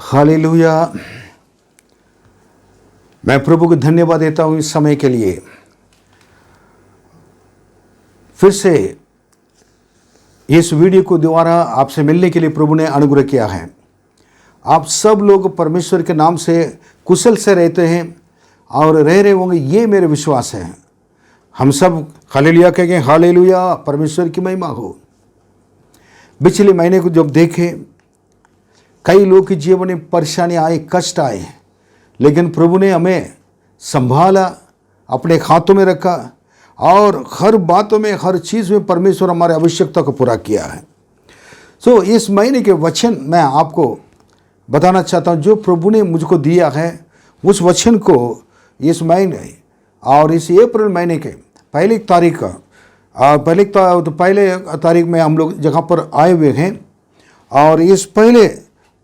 Hallelujah. मैं प्रभु को धन्यवाद देता हूँ इस समय के लिए। फिर से इस वीडियो को दोबारा आपसे मिलने के लिए प्रभु ने अनुग्रह किया है। आप सब लोग परमेश्वर के नाम से कुशल से रहते हैं और रह रहे होंगे, ये मेरे विश्वास है। हम सब हालेलुया कहेंगे। हालेलुया, परमेश्वर की महिमा हो। पिछले महीने को जब देखे, कई लोग के जीवन में परेशानी आए, कष्ट आए, लेकिन प्रभु ने हमें संभाला, अपने हाथों में रखा और हर बातों में, हर चीज़ में परमेश्वर हमारे आवश्यकता को पूरा किया है। सो इस महीने के वचन मैं आपको बताना चाहता हूँ, जो प्रभु ने मुझको दिया है उस वचन को इस महीने और इस अप्रैल महीने के पहली तारीख में हम लोग जगह पर आए हुए हैं। और इस पहले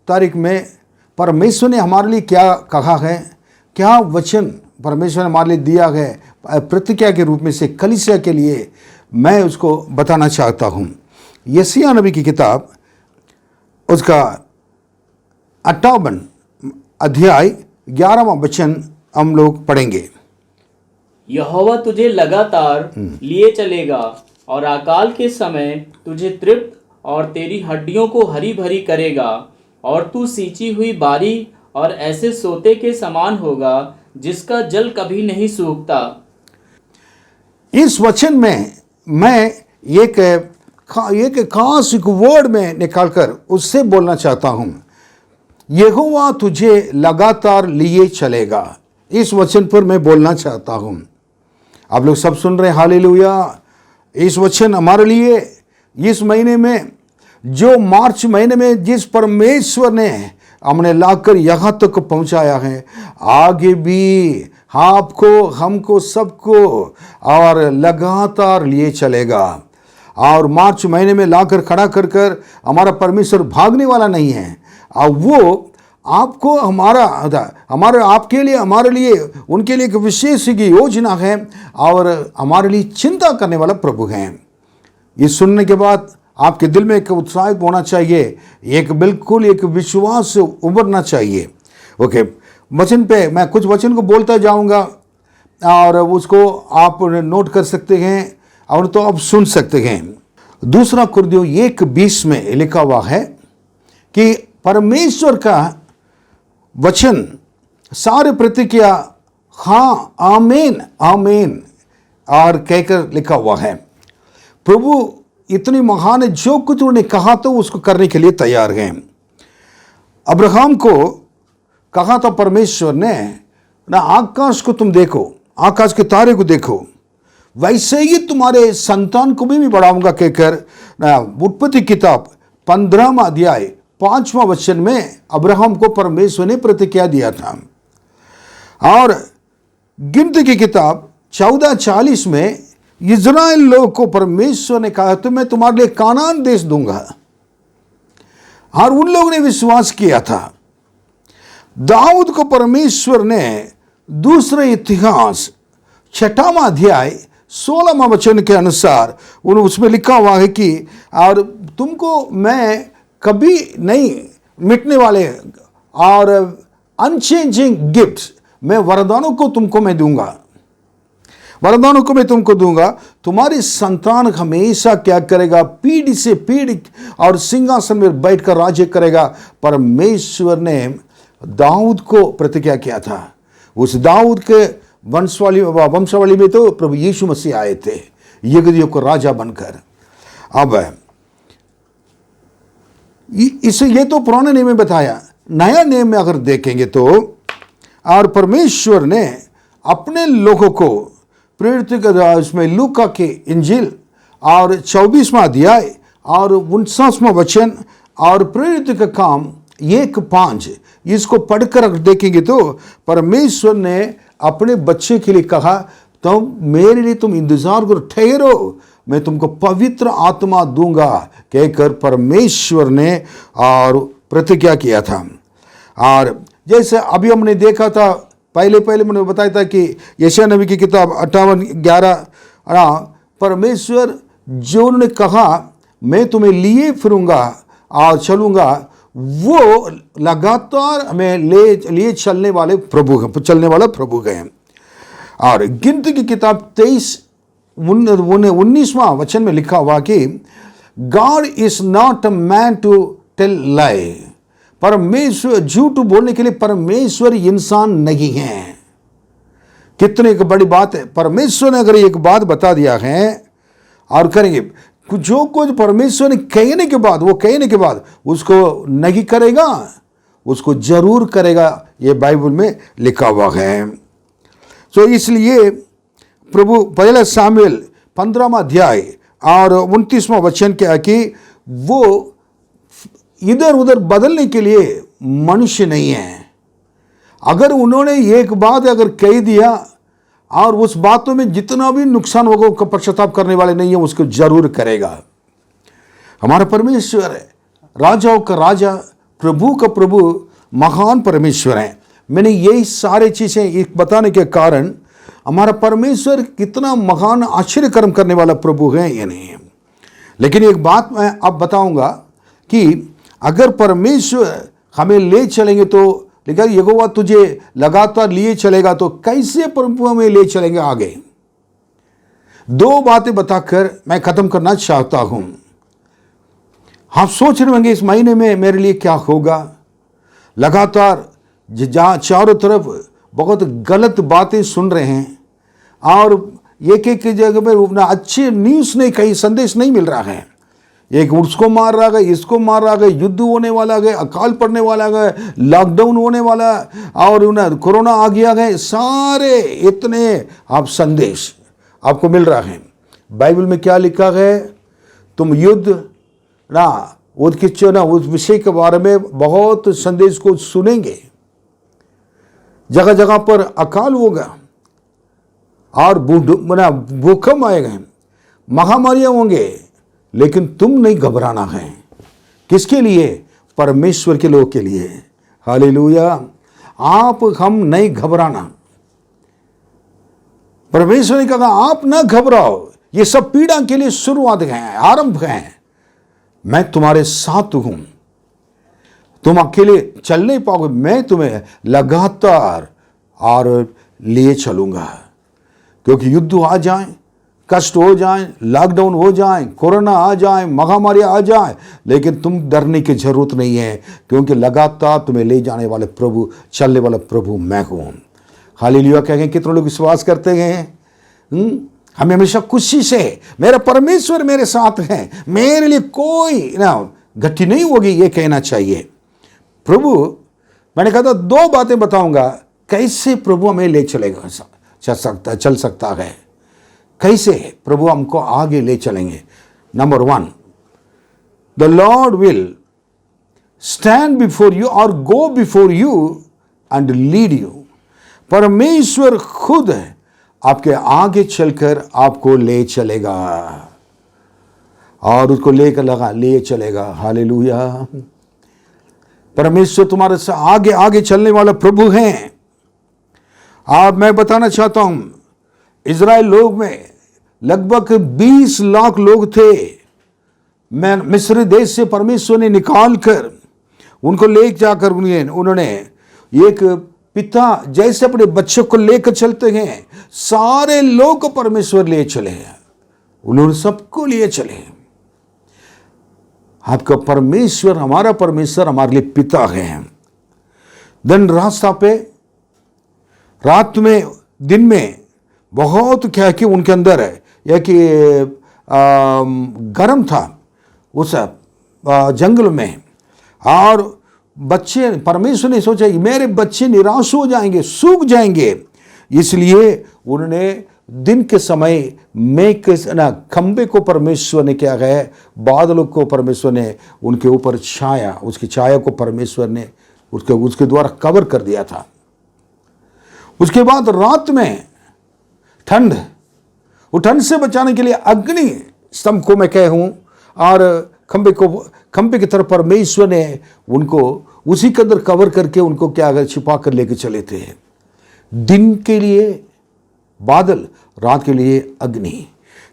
तारीख में परमेश्वर ने हमारे लिए क्या कहा है, क्या वचन परमेश्वर ने हमारे लिए दिया है प्रतिज्ञा के रूप में से कलीसिया के लिए, मैं उसको बताना चाहता हूँ। यशायाह नबी की किताब उसका 58 अध्याय 11वां वचन हम लोग पढ़ेंगे। यहोवा तुझे लगातार लिए चलेगा और अकाल के समय तुझे तृप्त और तेरी हड्डियों को हरी भरी करेगा, और तू सींची हुई बारी और ऐसे सोते के समान होगा जिसका जल कभी नहीं सूखता। इस वचन में मैं एक खास एक वर्ड में निकालकर उससे बोलना चाहता हूं। यहोवा तुझे लगातार लिए चलेगा, इस वचन पर मैं बोलना चाहता हूं। आप लोग सब सुन रहे हैं। हालेलुया। इस वचन हमारे लिए इस महीने में, जो मार्च महीने में जिस परमेश्वर ने हमने लाकर यहाँ तक पहुँचाया है, आगे भी आपको, हमको, सबको और लगातार लिए चलेगा। और मार्च महीने में लाकर खड़ा कर कर हमारा परमेश्वर भागने वाला नहीं है। और वो आपको, आपके लिए, हमारे लिए, उनके लिए एक विशेष योजना है और हमारे लिए चिंता करने वाला प्रभु है। ये सुनने के बाद आपके दिल में एक उत्साहित होना चाहिए, एक बिल्कुल एक विश्वास से उभरना चाहिए। ओके, वचन पे मैं कुछ वचन को बोलता जाऊंगा और उसको आप नोट कर सकते हैं और तो आप सुन सकते हैं। दूसरा कुरिन्थियों 1:20 में लिखा हुआ है कि परमेश्वर का वचन सारे प्रतिज्ञा हाँ, आमीन आमीन और कहकर लिखा हुआ है। प्रभु इतनी महान है, जो कुछ उन्होंने कहा तो उसको करने के लिए तैयार हैं। अब्राहम को कहा था परमेश्वर ने, ना आकाश को तुम देखो, आकाश के तारे को देखो, वैसे ही तुम्हारे संतान को भी बढ़ाऊंगा कहकर उत्पत्ति किताब 15वां अध्याय 5वां वचन में अब्राहम को परमेश्वर ने प्रतिज्ञा दिया था। और गिनती की किताब 14:40 में इज़राइल लोग को परमेश्वर ने कहा तो मैं तुम्हारे लिए कानान देश दूंगा, और उन लोगों ने विश्वास किया था। दाऊद को परमेश्वर ने दूसरे इतिहास 6वां अध्याय 16वां वचन के अनुसार उसमें लिखा हुआ है कि और तुमको मैं कभी नहीं मिटने वाले और अनचेंजिंग गिफ्ट्स, मैं वरदानों को तुमको मैं दूंगा, वरदानों को मैं तुमको दूंगा। तुम्हारी संतान हमेशा क्या करेगा, पीढ़ी से पीढ़ी और सिंहासन में बैठकर राज्य करेगा। परमेश्वर ने दाऊद को प्रतिज्ञा किया था। उस दाऊद के वंशावली में तो प्रभु यीशु मसीह आए थे युग को राजा बनकर। अब इसे ये तो पुराने नियम में बताया, नया नियम में अगर देखेंगे तो और परमेश्वर ने अपने लोगों को प्रेरित उसमें लूका के इंजील और 24वां अध्याय और 59वां वचन और प्रेरित का काम 1:5 इसको पढ़कर देखेंगे तो परमेश्वर ने अपने बच्चे के लिए कहा, तो मेरे लिए तुम इंतजार करो, ठहरो, मैं तुमको पवित्र आत्मा दूंगा कहकर परमेश्वर ने और प्रतिज्ञा किया था। और जैसे अभी हमने देखा था, पहले मैंने बताया था कि यशायाह नबी की किताब 58:11 परमेश्वर जो उन्होंने कहा मैं तुम्हें लिए फिरूंगा और चलूंगा, वो लगातार हमें लिए चलने वाला प्रभु हैं। और गिनती की किताब 19वां वचन में लिखा हुआ कि God is not a man to tell lie, परमेश्वर झूठ बोलने के लिए परमेश्वर इंसान नहीं है। कितने एक बड़ी बात है, परमेश्वर ने अगर एक बात बता दिया है और करेंगे, जो कुछ परमेश्वर ने कहने के बाद, वो कहने के बाद उसको नहीं करेगा, उसको जरूर करेगा, ये बाइबल में लिखा हुआ है। तो इसलिए प्रभु पहला सामुएल 15वां अध्याय और 29वां वचन क्या कि वो इधर उधर बदलने के लिए मनुष्य नहीं है। अगर उन्होंने एक बात अगर कह दिया और उस बातों में जितना भी नुकसान होगा उसका पश्चाताप करने वाले नहीं है, उसको जरूर करेगा। हमारा परमेश्वर है, राजाओं का राजा, प्रभु का प्रभु, महान परमेश्वर है। मैंने यही सारे चीजें एक बताने के कारण हमारा परमेश्वर कितना महान आश्चर्य कर्म करने वाला प्रभु है ये नहीं है। लेकिन एक बात मैं अब बताऊंगा कि अगर परमेश्वर हमें ले चलेंगे तो, लेकिन यहोवा तुझे लगातार लिए चलेगा, तो कैसे प्रभु हमें ले चलेंगे आगे? दो बातें बताकर मैं खत्म करना चाहता हूं। आप सोच रहे होंगे इस महीने में मेरे लिए क्या होगा। लगातार जहाँ चारों तरफ बहुत गलत बातें सुन रहे हैं और एक एक जगह पर अच्छे न्यूज़ नहीं, कहीं संदेश नहीं मिल रहा है। एक उसको मार रहा है, इसको मार रहा है, युद्ध होने वाला है, अकाल पड़ने वाला है, लॉकडाउन होने वाला और कोरोना आ गया है, सारे इतने आप संदेश आपको मिल रहा है। बाइबल में क्या लिखा है? तुम युद्ध ना उस विषय के बारे में बहुत संदेश को सुनेंगे। जगह जगह पर अकाल होगा और भूकंप आएगा, महामारियां होंगे, लेकिन तुम नहीं घबराना है। किसके लिए? परमेश्वर के लोग के लिए। हालेलुया। हम नहीं घबराना। परमेश्वर ने कहा आप ना घबराओ, ये सब पीड़ा के लिए शुरुआत है, आरंभ है। मैं तुम्हारे साथ हूं, तुम अकेले चल नहीं पाओगे, मैं तुम्हें लगातार और लिए चलूंगा। क्योंकि युद्ध आ जाए, कष्ट हो जाए, लॉकडाउन हो जाए, कोरोना आ जाए, महामारी आ जाए, लेकिन तुम डरने की जरूरत नहीं है, क्योंकि लगातार तुम्हें ले जाने वाले प्रभु, चलने वाला प्रभु मैं हूं। हालेलुया। कहेंगे कितने लोग विश्वास करते हैं? हमें हमेशा खुशी से मेरा परमेश्वर मेरे साथ है, मेरे लिए कोई घटी नहीं होगी, ये कहना चाहिए। प्रभु, मैंने कहा था दो बातें बताऊंगा कैसे प्रभु हमें ले चलेगा, चल सकता है, कैसे प्रभु हमको आगे ले चलेंगे। Number 1, the Lord will stand before you और go before you and lead you. परमेश्वर खुद आपके आगे चलकर आपको ले चलेगा और उसको लेकर ले चलेगा। हालेलुया। परमेश्वर तुम्हारे से आगे आगे चलने वाला प्रभु हैं। अब मैं बताना चाहता हूं, इजराइल लोग में लगभग 20 लाख लोग थे। मैं मिस्र देश से परमेश्वर ने निकाल कर उनको ले जाकर उन्होंने एक पिता जैसे अपने बच्चों को लेकर चलते हैं, सारे लोग को परमेश्वर ले चले, उन्होंने सबको लिए चले। आपका परमेश्वर, हमारा परमेश्वर हमारे लिए पिता है। दिन रास्ता पे, रात में, दिन में बहुत क्या कि उनके अंदर है यह कि गर्म था उस जंगल में, और बच्चे, परमेश्वर ने सोचा मेरे बच्चे निराश हो जाएंगे, सूख जाएंगे, इसलिए उन्होंने दिन के समय खंबे को परमेश्वर ने क्या है, बादलों को परमेश्वर ने उनके ऊपर छाया, उसकी छाया को परमेश्वर ने उसके द्वारा कवर कर दिया था। उसके बाद रात में ठंड, वो ठंड से बचाने के लिए अग्नि स्तंभ को मैं कहूं और खंबे की तरफ परमेश्वर ने उनको उसी के अंदर कवर करके उनको क्या अगर छिपा कर लेके चले थे। दिन के लिए बादल, रात के लिए अग्नि।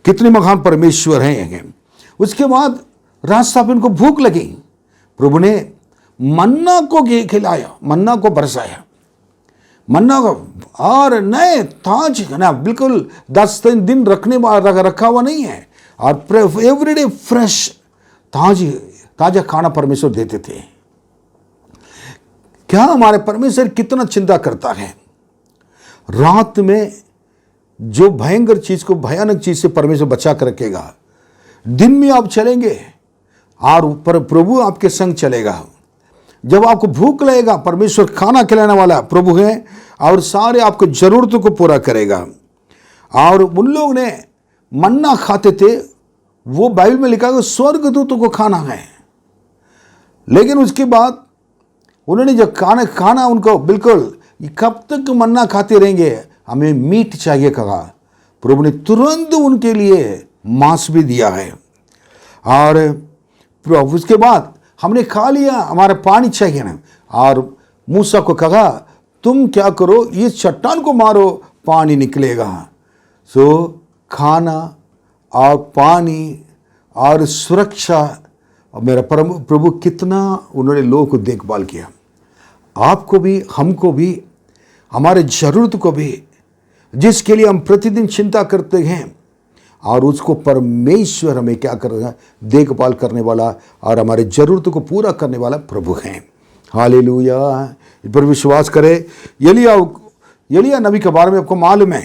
कितने महान परमेश्वर हैं। उसके बाद रास्ता पे उनको भूख लगी, प्रभु ने मन्ना को खिलाया, मन्ना को बरसाया, मन्ना को, और नए ताज ना, बिल्कुल 10 दिन रखा हुआ नहीं है, और एवरीडे फ्रेश ताजा खाना परमेश्वर देते थे। क्या हमारे परमेश्वर कितना चिंता करता है। रात में जो भयंकर चीज को, भयानक चीज से परमेश्वर बचा कर रखेगा। दिन में आप चलेंगे और प्रभु आपके संग चलेगा। जब आपको भूख लगेगा, परमेश्वर खाना खिलाने वाला प्रभु है और सारे आपको जरूरतों को पूरा करेगा। और उन लोग ने मन्ना खाते थे, वो बाइबल में लिखा है स्वर्गदूतों को खाना है। लेकिन उसके बाद उन्होंने जब खाना उनको बिल्कुल, कब तक मन्ना खाते रहेंगे, हमें मीट चाहिए कहा। प्रभु ने तुरंत उनके लिए मांस भी दिया है। और उसके बाद हमने खा लिया, हमारा पानी चाहिए ना। और मूसा को कहा तुम क्या करो, इस चट्टान को मारो, पानी निकलेगा। सो खाना और पानी और सुरक्षा, और मेरा परम प्रभु कितना उन्होंने लोगों को देखभाल किया। आपको भी, हमको भी, हमारे जरूरत को भी, जिसके लिए हम प्रतिदिन चिंता करते हैं, और उसको परमेश्वर हमें क्या कर रहा है, देखभाल करने वाला और हमारे जरूरतों को पूरा करने वाला प्रभु है। हालेलुया। इस पर विश्वास करें। एलिया नबी के बारे में आपको मालूम है।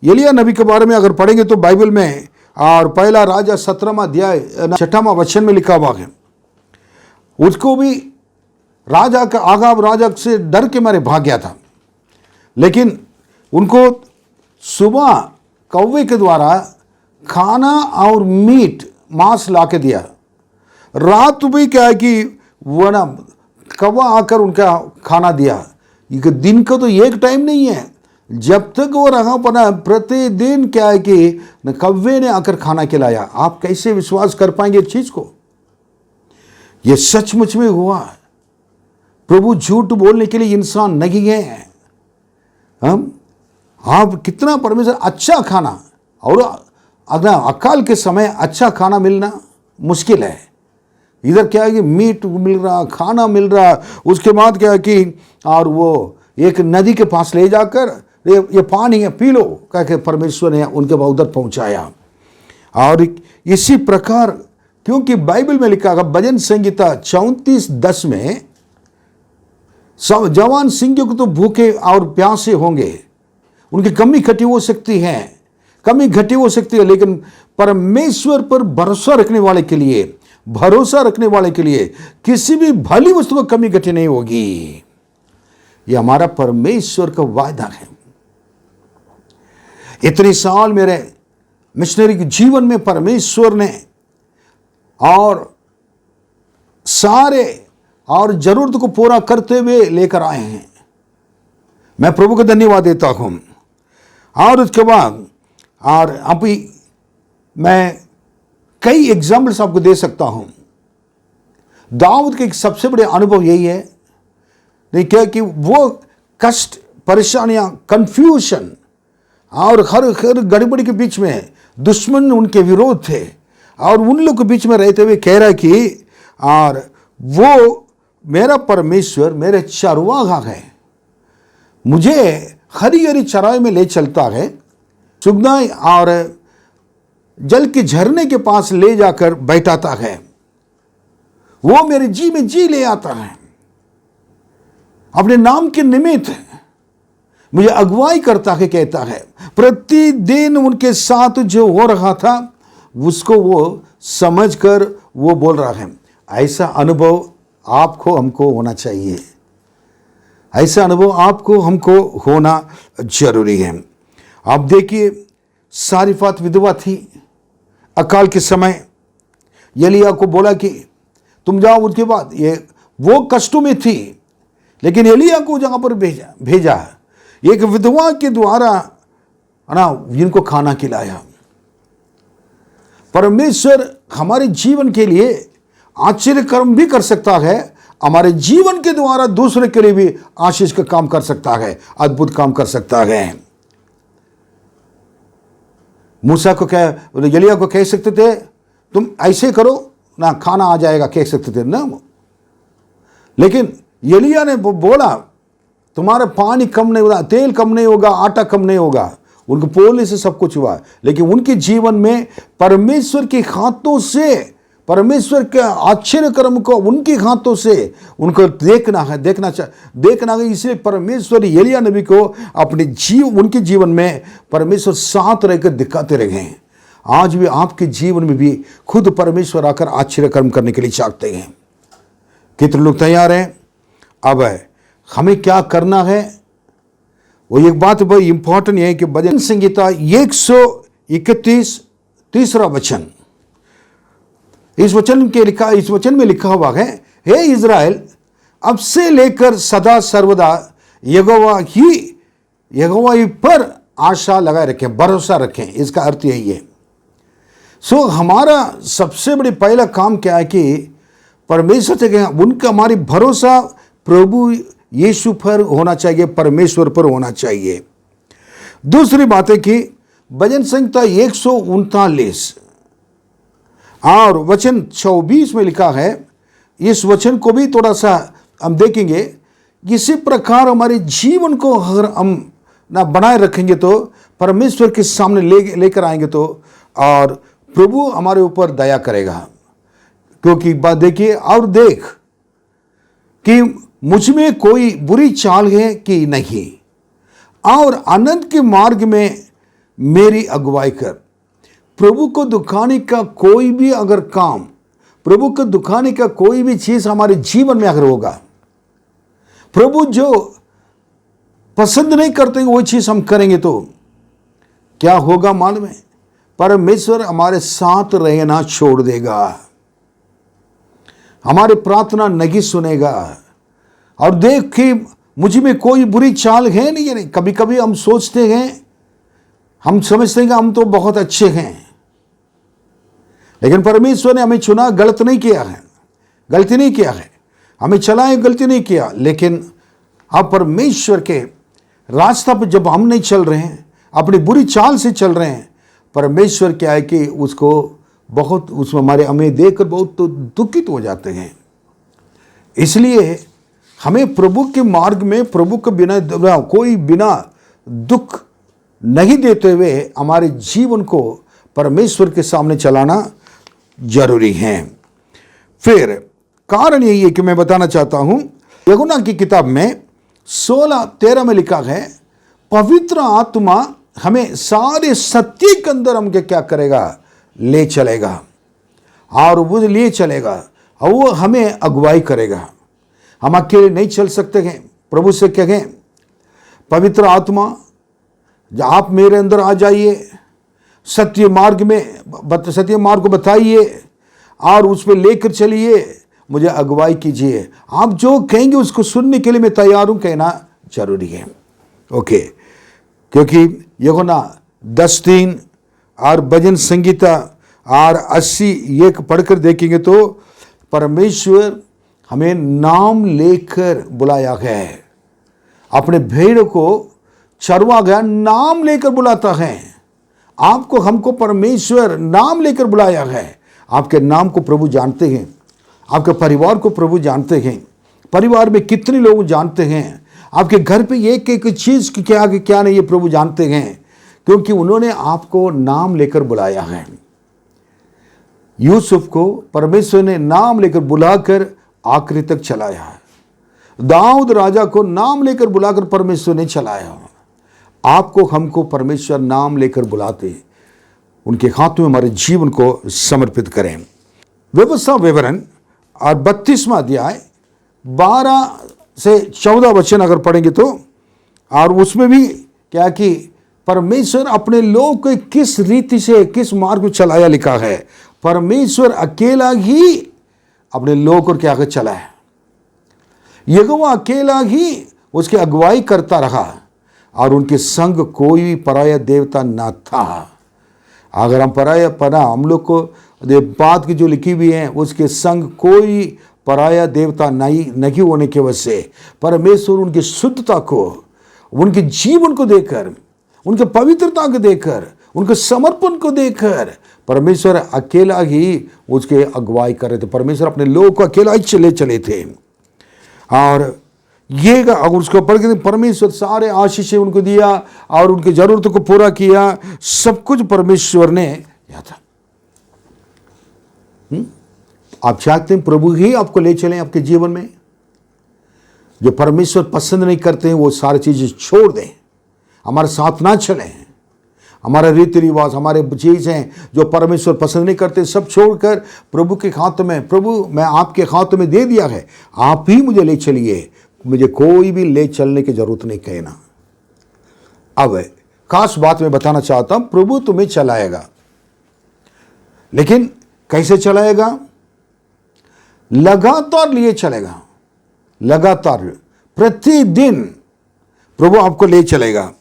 एलिया नबी के बारे में अगर पढ़ेंगे तो बाइबल में, और पहला राजा 17वां अध्याय 6वां वचन में लिखा हुआ है, उसको भी राजा का आगाब राजा से डर के मारे भाग गया था। लेकिन उनको सुबह कौवे के द्वारा खाना और मीट, मांस ला के दिया। रात भी क्या है कि वो ना कौवा आकर उनका खाना दिया। दिन का तो एक टाइम नहीं है, जब तक वो रहा पना प्रतिदिन क्या है कि कौवे ने आकर खाना खिलाया। आप कैसे विश्वास कर पाएंगे इस चीज को? ये सचमुच में हुआ। प्रभु झूठ बोलने के लिए इंसान नहीं है। हम आप कितना परमेश्वर अच्छा खाना, और अगर अकाल के समय अच्छा खाना मिलना मुश्किल है। इधर क्या है कि मीट मिल रहा, खाना मिल रहा, उसके बाद क्या है कि और वो एक नदी के पास ले जाकर ये पानी है पी लो कह के परमेश्वर ने उनके पास उधर पहुंचाया। और इसी प्रकार, क्योंकि बाइबल में लिखा है भजन संहिता 34:10 में, जवान सिंहों को तो भूखे और प्यासे होंगे, उनकी कमी घटी हो सकती है, लेकिन परमेश्वर पर भरोसा रखने वाले के लिए किसी भी भली वस्तु को कमी घटी नहीं होगी। यह हमारा परमेश्वर का वायदा है। इतने साल मेरे मिशनरी के जीवन में परमेश्वर ने और सारे और जरूरत को पूरा करते हुए लेकर आए हैं। मैं प्रभु को धन्यवाद देता हूं। और उसके बाद और अभी मैं कई एग्जाम्पल्स आपको दे सकता हूं। दाऊद के एक सबसे बड़े अनुभव यही है, नहीं क्या कि वो कष्ट, परेशानियां, कंफ्यूजन और हर गड़बड़ी के बीच में दुश्मन उनके विरोध थे, और उन लोग के बीच में रहते हुए कह रहा है कि और वो मेरा परमेश्वर मेरे चरवाहा है, मुझे हरी हरी चराई में ले चलता है, सुगना और जल के झरने के पास ले जाकर बैठाता है, वो मेरे जी में जी ले आता है, अपने नाम के निमित्त मुझे अगुवाई करता है, कहता है। प्रतिदिन उनके साथ जो हो रहा था उसको वो समझकर वो बोल रहा है। ऐसा अनुभव आपको हमको होना चाहिए, ऐसा अनुभव आपको हमको होना जरूरी है। आप देखिए, सारिफात विधवा थी अकाल के समय, एलिया को बोला कि तुम जाओ। उसके बाद ये वो कष्टों में थी, लेकिन एलिया को जगह पर भेजा एक विधवा के द्वारा ना जिनको खाना खिलाया। परमेश्वर हमारे जीवन के लिए आश्चर्य कर्म भी कर सकता है, हमारे जीवन के द्वारा दूसरे के लिए भी आशीष का काम कर सकता है, अद्भुत काम कर सकता है। मूसा को एलिया को कह सकते थे तुम ऐसे करो ना, खाना आ जाएगा, कह सकते थे ना, लेकिन एलिया ने बोला तुम्हारा पानी कम नहीं होगा, तेल कम नहीं होगा, आटा कम नहीं होगा। उनको बोलने से सब कुछ हुआ, लेकिन उनके जीवन में परमेश्वर के हाथों से, परमेश्वर के आश्चर्य कर्म को उनके हाथों से उनको देखना है। इसलिए परमेश्वर एलिया नबी को अपने उनके जीवन में परमेश्वर साथ रहकर दिखाते रहे। आज भी आपके जीवन में भी खुद परमेश्वर आकर आश्चर्य कर्म करने के लिए चाहते हैं। कितने लोग तैयार हैं? अब हमें क्या करना है? वो एक बात बड़ी इंपॉर्टेंट है कि भजन संहिता 131 तीसरा वचन, इस वचन में लिखा हुआ है, हे इज़राइल, अब से लेकर सदा सर्वदा यहोवा ही पर आशा लगाए रखें, भरोसा रखें। इसका अर्थ यही है। हमारा सबसे बड़ी पहला काम क्या है कि परमेश्वर से उनका हमारी भरोसा प्रभु यीशु पर होना चाहिए, परमेश्वर पर होना चाहिए। दूसरी बात है कि भजन संहिता 139 और वचन 24 में लिखा है, इस वचन को भी थोड़ा सा हम देखेंगे। इसी प्रकार हमारे जीवन को अगर हम ना बनाए रखेंगे तो परमेश्वर के सामने लेकर आएंगे तो और प्रभु हमारे ऊपर दया करेगा। क्योंकि बात देखिए और देख कि मुझ में कोई बुरी चाल है कि नहीं, और अनंत के मार्ग में मेरी अगुवाई कर। प्रभु को दुखाने का कोई भी अगर काम, प्रभु को दुखाने का कोई भी चीज हमारे जीवन में अगर होगा, प्रभु जो पसंद नहीं करते वो चीज हम करेंगे तो क्या होगा मालूम है? परमेश्वर हमारे साथ रहना छोड़ देगा, हमारी प्रार्थना नहीं सुनेगा। और देख कि मुझ में कोई बुरी चाल है नहीं। कभी कभी हम सोचते हैं, हम समझते हैं कि हम तो बहुत अच्छे हैं, लेकिन परमेश्वर ने हमें चुना, गलती नहीं किया है, हमें चलाए, गलती नहीं किया। लेकिन अब परमेश्वर के रास्ता पर जब हम नहीं चल रहे हैं, अपनी बुरी चाल से चल रहे हैं, परमेश्वर क्या है कि उसको बहुत उसमें हमें देखकर बहुत दुखित हो जाते हैं। इसलिए हमें प्रभु के मार्ग में प्रभु के बिना दुख नहीं देते हुए हमारे जीवन को परमेश्वर के सामने चलाना जरूरी है। फिर कारण यही है कि मैं बताना चाहता हूं, यूहन्ना की किताब में 16:13 में लिखा है, पवित्र आत्मा हमें सारे सत्य के अंदर हमके क्या करेगा? ले चलेगा, और वो ले चलेगा और वो हमें अगुवाई करेगा। हम अकेले नहीं चल सकते हैं। प्रभु से कहें, पवित्र आत्मा आप मेरे अंदर आ जाइए, सत्य मार्ग को बताइए और उस पर लेकर चलिए, मुझे अगुवाई कीजिए। आप जो कहेंगे उसको सुनने के लिए मैं तैयार हूं, कहना जरूरी है। ओके, क्योंकि यूहन्ना 10:3 और भजन संहिता और 80:1 पढ़कर देखेंगे तो परमेश्वर हमें नाम लेकर बुलाया है। अपने भेड़ को चरवा गया नाम लेकर बुलाता है। आपको हमको परमेश्वर नाम लेकर बुलाया है। आपके नाम को प्रभु जानते हैं, आपके परिवार को प्रभु जानते हैं, परिवार में कितने लोग जानते हैं, आपके घर पे एक एक चीज की क्या नहीं ये प्रभु जानते हैं, क्योंकि उन्होंने आपको नाम लेकर बुलाया है। यूसुफ को परमेश्वर ने नाम लेकर बुलाकर आखिरी तक चलाया है। दाऊद राजा को नाम लेकर बुलाकर परमेश्वर ने चलाया। आपको हमको परमेश्वर नाम लेकर बुलाते, उनके हाथों में हमारे जीवन को समर्पित करें। व्यवस्था विवरण और 32वां अध्याय 12 से 14 वचन अगर पढ़ेंगे तो, और उसमें भी क्या कि परमेश्वर अपने लोग को किस रीति से किस मार्ग में चलाया लिखा है। परमेश्वर अकेला ही अपने लोग को क्या चला है। यहोवा अकेला ही उसकी अगुवाई करता रहा और उनके संग कोई भी पराया देवता न था। अगर हम हम लोग को बात की जो लिखी हुई है उसके संग कोई पराया देवता नहीं होने की वजह से परमेश्वर उनकी शुद्धता को, उनके जीवन को देखकर, उनके पवित्रता को देखकर, उनके समर्पण को देखकर परमेश्वर अकेला ही उसके अगुवाई कर रहे थे। परमेश्वर अपने लोगों को अकेला ही चले थे। और ये अगर उसको पढ़ के परमेश्वर सारे आशीषें उनको दिया और उनकी जरूरतों को पूरा किया, सब कुछ परमेश्वर ने दिया था। आप चाहते हैं प्रभु ही आपको ले चलें आपके जीवन में? जो परमेश्वर पसंद नहीं करते हैं वो सारी चीजें छोड़ दें, हमारे साथ ना चलें। हमारा रीति रिवाज, हमारे चीजें जो परमेश्वर पसंद नहीं करते, सब छोड़कर प्रभु के हाथों में, प्रभु मैं आपके हाथों में दे दिया है, आप ही मुझे ले चलिए, मुझे कोई भी ले चलने की जरूरत नहीं कहना। अब खास बात मैं बताना चाहता हूं, प्रभु तुम्हें चलाएगा, लेकिन कैसे चलाएगा? लगातार लिए चलेगा, लगातार प्रतिदिन प्रभु आपको ले चलेगा।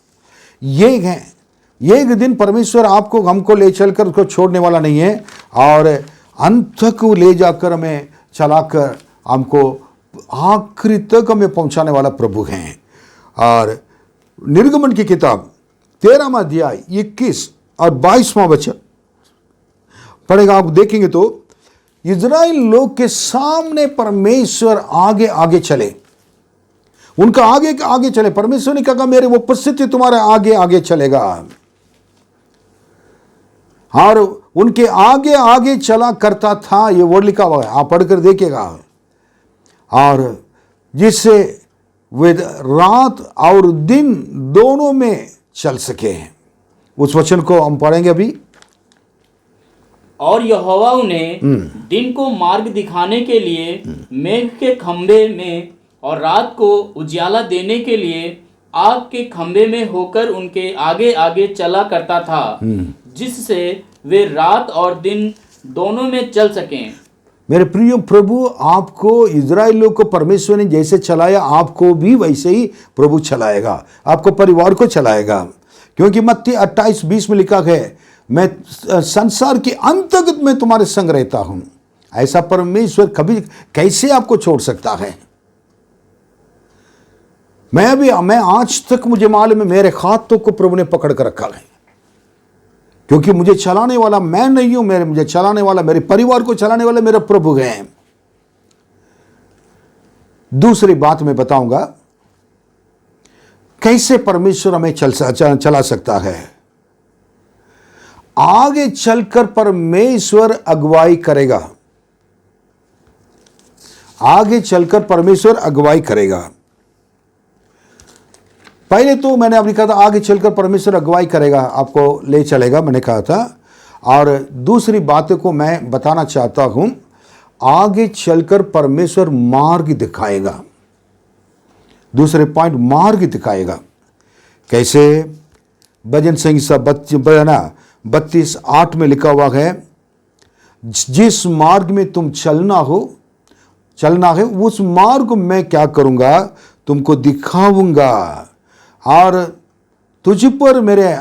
ये है, एक दिन परमेश्वर आपको हमको ले चलकर उसको छोड़ने वाला नहीं है, और अंत तक ले जाकर हमें चलाकर हमको आखिरी तक हमें पहुंचाने वाला प्रभु हैं। और निर्गमन की किताब 13वां अध्याय 21 और 22वां वचन पढ़ेगा, आप देखेंगे तो इज़राइल लोग के सामने परमेश्वर आगे आगे चले, उनका आगे आगे चले। परमेश्वर ने कहा मेरे उपस्थिति तुम्हारे आगे आगे चलेगा, और उनके आगे आगे चला करता था। ये वर्ड लिखा हुआ है, आप पढ़कर देखिएगा। और जिससे वे रात और दिन दोनों में चल सके। उस वचन को हम पढ़ेंगे अभी। और यहोवा उन्हें दिन को मार्ग दिखाने के लिए मेघ के खंभे में और रात को उजियाला देने के लिए आग के खंभे में होकर उनके आगे आगे चला करता था, जिससे वे रात और दिन दोनों में चल सकें। मेरे प्रिय प्रभु, आपको इज़राइलियों को परमेश्वर ने जैसे चलाया, आपको भी वैसे ही प्रभु चलाएगा, आपको परिवार को चलाएगा। क्योंकि मत्ती 28:20 में लिखा है, मैं संसार के अंत तक में तुम्हारे संग रहता हूं। ऐसा परमेश्वर कभी कैसे आपको छोड़ सकता है? मैं आज तक मुझे मालूम है, मेरे हाथों को प्रभु ने पकड़ कर रखा है, क्योंकि मुझे चलाने वाला मैं नहीं हूं, मुझे चलाने वाला, मेरे परिवार को चलाने वाला मेरा प्रभु है। दूसरी बात मैं बताऊंगा, कैसे परमेश्वर हमें चला सकता है। आगे चलकर परमेश्वर अगुवाई करेगा, आगे चलकर परमेश्वर अगुवाई करेगा। पहले तो मैंने आपने कहा था आगे चलकर परमेश्वर अगुवाई करेगा, आपको ले चलेगा, मैंने कहा था। और दूसरी बात को मैं बताना चाहता हूं, आगे चलकर परमेश्वर मार्ग दिखाएगा। दूसरे पॉइंट, मार्ग दिखाएगा। कैसे? भजन संहिता 32:8 में लिखा हुआ है, जिस मार्ग में तुम चलना है उस मार्ग को मैं क्या करूंगा, तुमको दिखाऊंगा, और तुझ पर मेरे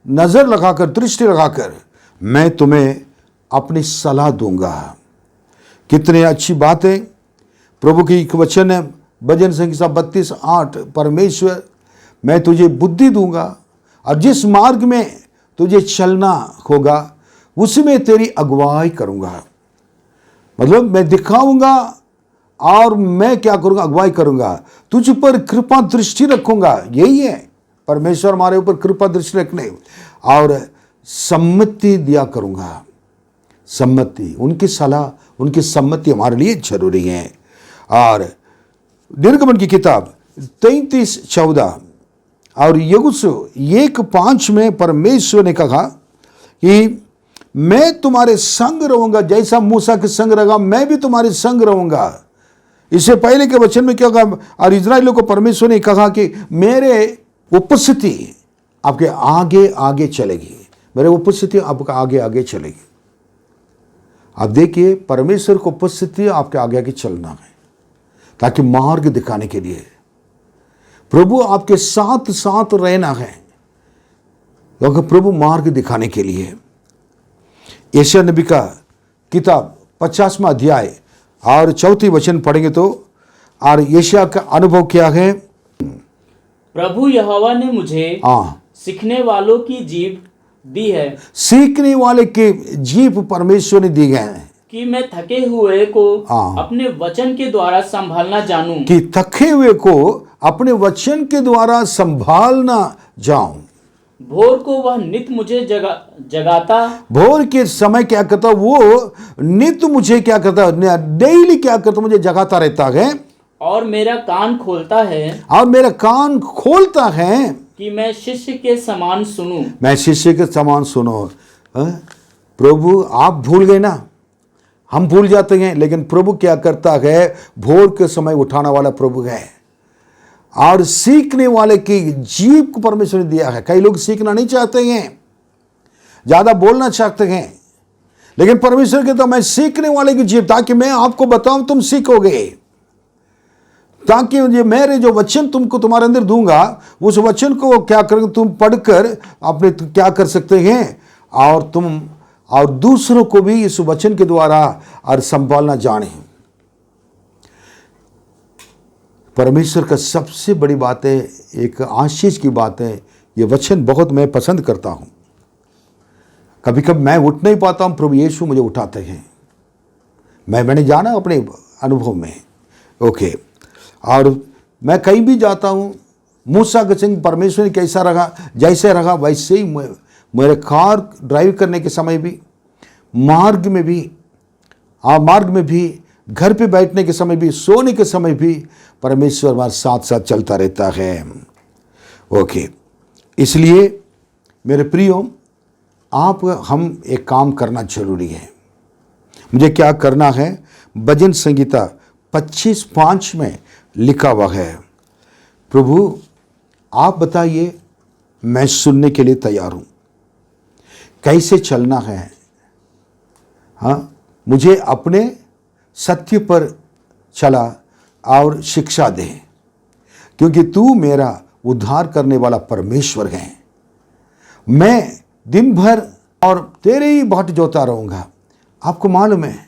नजर लगाकर, दृष्टि लगाकर मैं तुम्हें अपनी सलाह दूंगा। कितनी अच्छी बात है। प्रभु की एक वचन है, भजन संहिता 32:8, परमेश्वर मैं तुझे बुद्धि दूंगा, और जिस मार्ग में तुझे चलना होगा उसमें तेरी अगुवाई करूंगा। मतलब मैं दिखाऊंगा और मैं क्या करूंगा, अगुवाई करूंगा, तुझ पर कृपा दृष्टि रखूंगा। यही है परमेश्वर हमारे ऊपर कृपा दृष्टि रखने, और सम्मति दिया करूंगा। सम्मति, उनकी सलाह, उनकी सम्मति हमारे लिए जरूरी है। और निर्गमन की किताब 33:14 और यहोशू 1:5 में परमेश्वर ने कहा कि मैं तुम्हारे संग रहूंगा, जैसा मूसा के संग रहा मैं भी तुम्हारे संग रहूंगा। इससे पहले के वचन में क्या कहा, और इज़राइलियों को परमेश्वर ने कहा कि मेरे उपस्थिति आपके आगे आगे चलेगी, मेरे उपस्थिति आपका आगे आगे चलेगी। आप देखिए, परमेश्वर को उपस्थिति आपके आगे आगे चलना है, ताकि मार्ग दिखाने के लिए प्रभु आपके साथ साथ रहना है, क्योंकि प्रभु मार्ग दिखाने के लिए। यशायाह नबी का किताब 50वां अध्याय और 4 वचन पढ़ेंगे तो, और यशायाह का अनुभव क्या है। प्रभु यहोवा ने मुझे सीखने वालों की जीभ दी है। सीखने वाले की जीभ परमेश्वर ने दी गए हैं। कि मैं थके हुए को हाँ। अपने वचन के द्वारा संभालना जानूं। कि थके हुए को अपने वचन के द्वारा संभालना जाऊं। भोर को वह नित मुझे जगाता भोर के समय क्या करता, वो नित्य मुझे क्या करता, डेली क्या करता, मुझे जगाता रहता है और मेरा कान खोलता है और मेरा कान खोलता है कि मैं शिष्य के समान सुनूं। मैं शिष्य के समान सुनो। प्रभु आप भूल गए ना, हम भूल जाते हैं, लेकिन प्रभु क्या करता है, भोर के समय उठाने वाला प्रभु है और सीखने वाले की जीव को परमेश्वर ने दिया है। कई लोग सीखना नहीं चाहते हैं, ज्यादा बोलना चाहते हैं, लेकिन परमेश्वर कहता मैं सीखने वाले की जीव, ताकि मैं आपको बताऊं तुम सीखोगे, ताकि ये मेरे जो वचन तुमको तुम्हारे अंदर दूंगा, उस वचन को क्या करेंगे तुम पढ़कर अपने क्या कर सकते हैं और तुम और दूसरों को भी इस वचन के द्वारा और संभालना जाने। परमेश्वर का सबसे बड़ी बात है, एक आशीष की बात है, ये वचन बहुत मैं पसंद करता हूं। कभी कभी मैं उठ नहीं पाता हूं, प्रभु यीशु मुझे उठाते हैं। मैंने जाना अपने अनुभव में। ओके, और मैं कहीं भी जाता हूं, मूसा के संग परमेश्वर ने कैसा रहा, जैसे रहा वैसे ही मेरे कार ड्राइव करने के समय भी, मार्ग में भी, घर पे बैठने के समय भी, सोने के समय भी परमेश्वर हमारे साथ साथ चलता रहता है। ओके, इसलिए मेरे प्रियो, हम एक काम करना जरूरी है। मुझे क्या करना है, भजन संगीता 25:5 में लिखा हुआ है, प्रभु आप बताइए, मैं सुनने के लिए तैयार हूं, कैसे चलना है। हाँ, मुझे अपने सत्य पर चला और शिक्षा दे, क्योंकि तू मेरा उद्धार करने वाला परमेश्वर है। मैं दिन भर और तेरे ही बाट जोता रहूंगा। आपको मालूम है,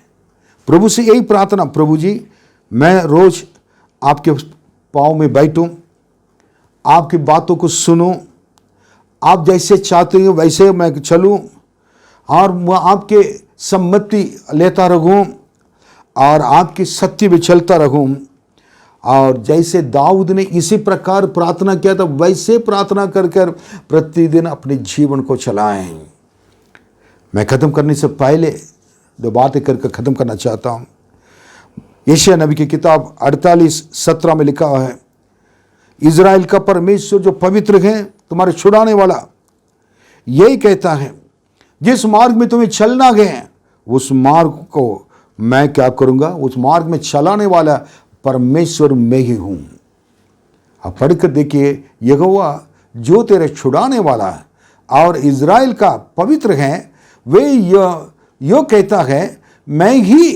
प्रभु से यही प्रार्थना, प्रभु जी मैं रोज आपके पाँव में बैठूं, आपकी बातों को सुनूं, आप जैसे चाहते हो वैसे मैं चलूं और मैं आपके सम्मति लेता रहूं और आपकी सत्य में चलता रहूं। और जैसे दाऊद ने इसी प्रकार प्रार्थना किया था, वैसे प्रार्थना कर कर प्रतिदिन अपने जीवन को चलाएं। मैं खत्म करने से पहले दो बातें करके खत्म करना चाहता हूं। यशायाह नबी की किताब 48:17 में लिखा है, इज़राइल का परमेश्वर जो पवित्र है, तुम्हारे छुड़ाने वाला, यही कहता है, जिस मार्ग में तुम्हें चलना है उस मार्ग को मैं क्या करूंगा, उस मार्ग में चलाने वाला परमेश्वर मैं ही हूं। अब पढ़कर देखिए, यहोवा जो तेरे छुड़ाने वाला और इज़राइल का पवित्र है, वे यो कहता है, मैं ही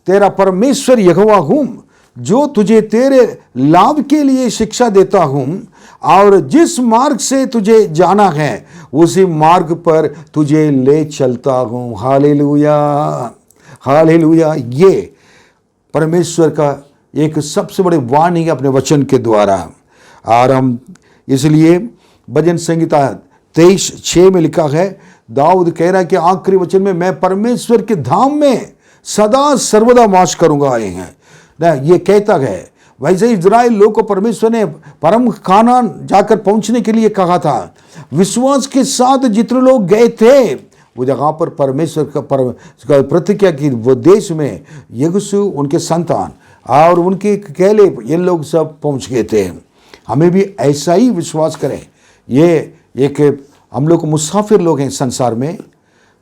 तेरा परमेश्वर यहोवा हूं, जो तुझे तेरे लाभ के लिए शिक्षा देता हूं और जिस मार्ग से तुझे जाना है उसी मार्ग पर तुझे ले चलता हूं। Hallelujah, hallelujah. ये परमेश्वर का एक सबसे बड़ी वाणी है अपने वचन के द्वारा। और हम इसलिए भजन संगीता 23:6 में लिखा है, दाऊद कह रहा है कि आखिरी वचन में, मैं परमेश्वर के धाम में सदा सर्वदा वास करूंगा आए हैं ना, ये कहता है। वैसे इज़राइल लोग को परमेश्वर ने परम कानान जाकर पहुंचने के लिए कहा था। विश्वास के साथ जितने लोग गए थे वो जगह पर परमेश्वर का प्रतिज्ञा की, वो देश में यीशु, उनके संतान और उनके कहले, ये लोग सब पहुंच गए थे। हमें भी ऐसा ही विश्वास करें। ये एक हम लोग मुसाफिर लोग हैं संसार में,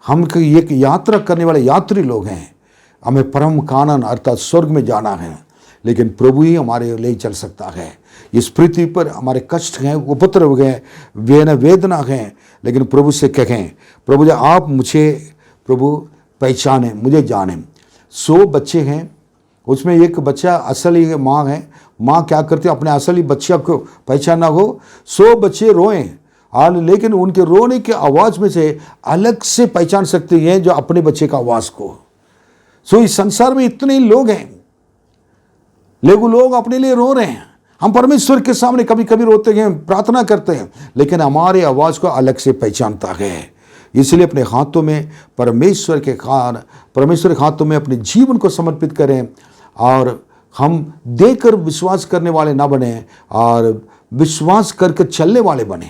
हम एक यात्रा करने वाले यात्री लोग हैं। हमें परम कानन अर्थात स्वर्ग में जाना है, लेकिन प्रभु ही हमारे ले चल सकता है। इस पृथ्वी पर हमारे कष्ट हैं, उपद्रव हैं, वेदना हैं, लेकिन प्रभु से कहें, प्रभु जी आप मुझे प्रभु पहचाने, मुझे जाने। 100 बच्चे हैं, उसमें एक बच्चा असली माँ है। माँ क्या करती है, अपने असली बच्चा को पहचाना हो। 100 बच्चे रोएं, लेकिन उनके रोने के आवाज़ में से अलग से पहचान सकते हैं जो अपने बच्चे का आवाज़ को। इस संसार में इतने लोग हैं, लेकिन लोग अपने लिए रो रहे हैं। हम परमेश्वर के सामने कभी कभी रोते हैं, प्रार्थना करते हैं, लेकिन हमारे आवाज़ को अलग से पहचानता है। इसलिए अपने हाथों में परमेश्वर के हाथों में अपने जीवन को समर्पित करें और हम देकर विश्वास करने वाले ना बने और विश्वास करके चलने वाले बने,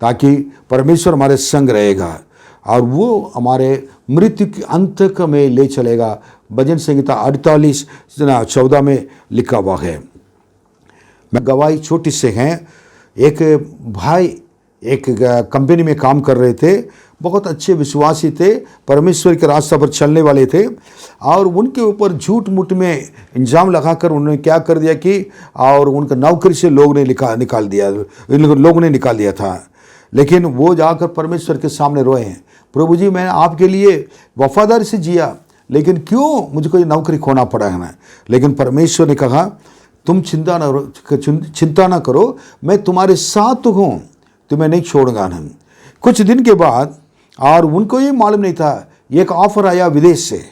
ताकि परमेश्वर हमारे संग रहेगा और वो हमारे मृत्यु के अंत में ले चलेगा। भजन संहिता 48:14 में लिखा हुआ है। मैं गवाही छोटी से हैं। एक भाई एक कंपनी में काम कर रहे थे, बहुत अच्छे विश्वासी थे, परमेश्वर के रास्ते पर चलने वाले थे और उनके ऊपर झूठ मूठ में इल्ज़ाम लगाकर उन्होंने क्या कर दिया कि और उनका नौकरी से लोग ने निकाल दिया था। लेकिन वो जाकर परमेश्वर के सामने रोए हैं, प्रभु जी मैंने आपके लिए वफादारी से जिया, लेकिन क्यों मुझको ये नौकरी खोना पड़ा है ना। लेकिन परमेश्वर ने कहा तुम चिंता ना करो, मैं तुम्हारे साथ हूँ, तुम्हें नहीं छोड़ूंगा ना। कुछ दिन के बाद और उनको ये मालूम नहीं था, एक ऑफर आया विदेश से।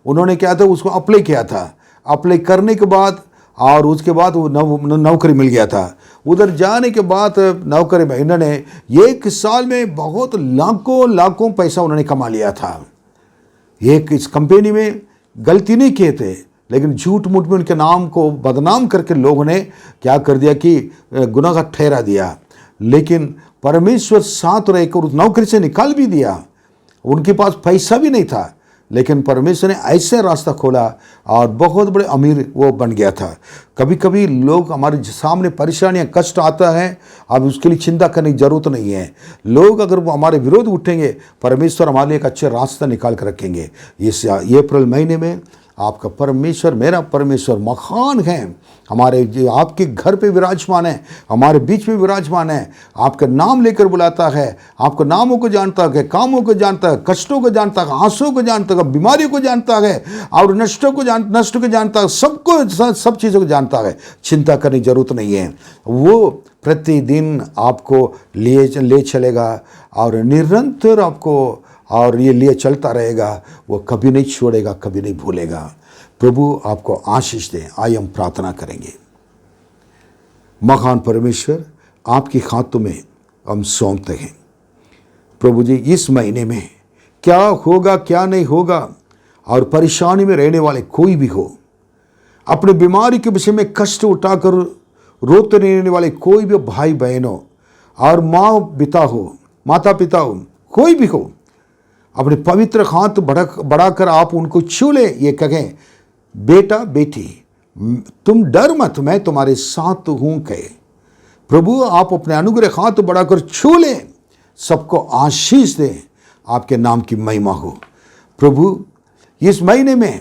उन्होंने क्या था उसको अप्लाई किया था। अप्लाई करने के बाद और उसके बाद वो नौकरी मिल गया था। उधर जाने के बाद नौकरी में इन्होंने 1 साल में बहुत लाखों पैसा उन्होंने कमा लिया था। एक इस कंपनी में गलती नहीं किए थे, लेकिन झूठ मूठ में उनके नाम को बदनाम करके लोगों ने क्या कर दिया कि गुनाह ठहरा दिया। लेकिन परमेश्वर साथ रहकर उस नौकरी से निकाल भी दिया। उनके पास पैसा भी नहीं था, लेकिन परमेश्वर ने ऐसे रास्ता खोला और बहुत बड़े अमीर वो बन गया था। कभी कभी लोग हमारे सामने परेशानियां कष्ट आता है, अब उसके लिए चिंता करने की जरूरत नहीं है। लोग अगर वो हमारे विरोध उठेंगे, परमेश्वर हमारे लिए एक अच्छे रास्ता निकाल कर रखेंगे। इस अप्रैल महीने में आपका परमेश्वर, मेरा परमेश्वर महान है। हमारे आपके घर पे विराजमान है, हमारे बीच में विराजमान है। आपका नाम लेकर बुलाता है, आपके नामों को जानता है, कामों को जानता है, कष्टों को जानता है, आंसुओं को जानता है, बीमारियों को जानता है और नष्ट को जानता है, सब चीज़ों को जानता है। चिंता करने की जरूरत नहीं है। वो प्रतिदिन आपको ले चलेगा और निरंतर आपको और ये लिए चलता रहेगा। वो कभी नहीं छोड़ेगा, कभी नहीं भूलेगा। प्रभु आपको आशीष दे। आइए हम प्रार्थना करेंगे। महान परमेश्वर, आपके हाथों में हम सौंपते हैं। प्रभु जी, इस महीने में क्या होगा क्या नहीं होगा और परेशानी में रहने वाले कोई भी हो, अपने बीमारी के विषय में कष्ट उठाकर रोते रहने वाले कोई भी भाई बहनों और माता पिता हो, कोई भी हो, अपने पवित्र हाथ बढ़ाकर आप उनको छू ले। ये कहें बेटा बेटी तुम डर मत, मैं तुम्हारे साथ हूं कहे। प्रभु आप अपने अनुग्रह हाथ बढ़ाकर छू ले, सबको आशीष दे, आपके नाम की महिमा हो। प्रभु इस महीने में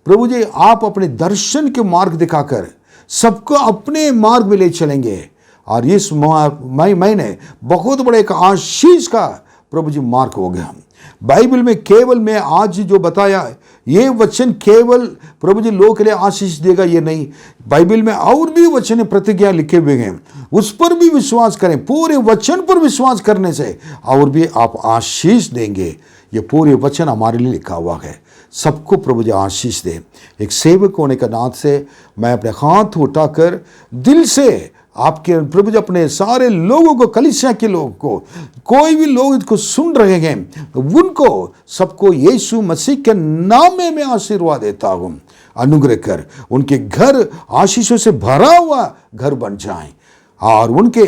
प्रभु जी आप अपने दर्शन के मार्ग दिखाकर सबको अपने मार्ग में ले चलेंगे और इस महीने बहुत बड़े एक आशीष का प्रभु जी मार्ग हो गया। बाइबल में केवल मैं आज जो बताया ये वचन केवल प्रभु जी लोगों के लिए आशीष देगा ये नहीं, बाइबल में और भी वचन प्रतिज्ञा लिखे हुए हैं, उस पर भी विश्वास करें। पूरे वचन पर विश्वास करने से और भी आप आशीष देंगे। ये पूरे वचन हमारे लिए लिखा हुआ है। सबको प्रभु जी आशीष दे। एक सेवक होने का नात से मैं अपने हाथ उठाकर दिल से आपके प्रभु जी अपने सारे लोगों को, कलीसिया के लोगों को, कोई भी लोग इसको सुन रहे हैं, उनको सबको यीशु मसीह के नाम में मैं आशीर्वाद देता हूँ। अनुग्रह कर, उनके घर आशीषों से भरा हुआ घर बन जाए और उनके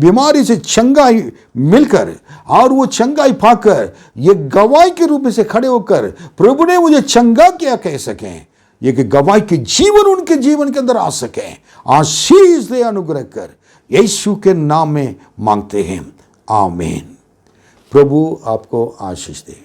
बीमारी से चंगाई मिलकर और वो चंगाई पाकर ये गवाही के रूप में से खड़े होकर प्रभु ने मुझे चंगा किया कह सकें। ये कि गवाही के जीवन उनके जीवन के अंदर आ सके। आशीष दे, अनुग्रह कर, यीशु के नाम में मांगते हैं, आमीन। प्रभु आपको आशीष दे।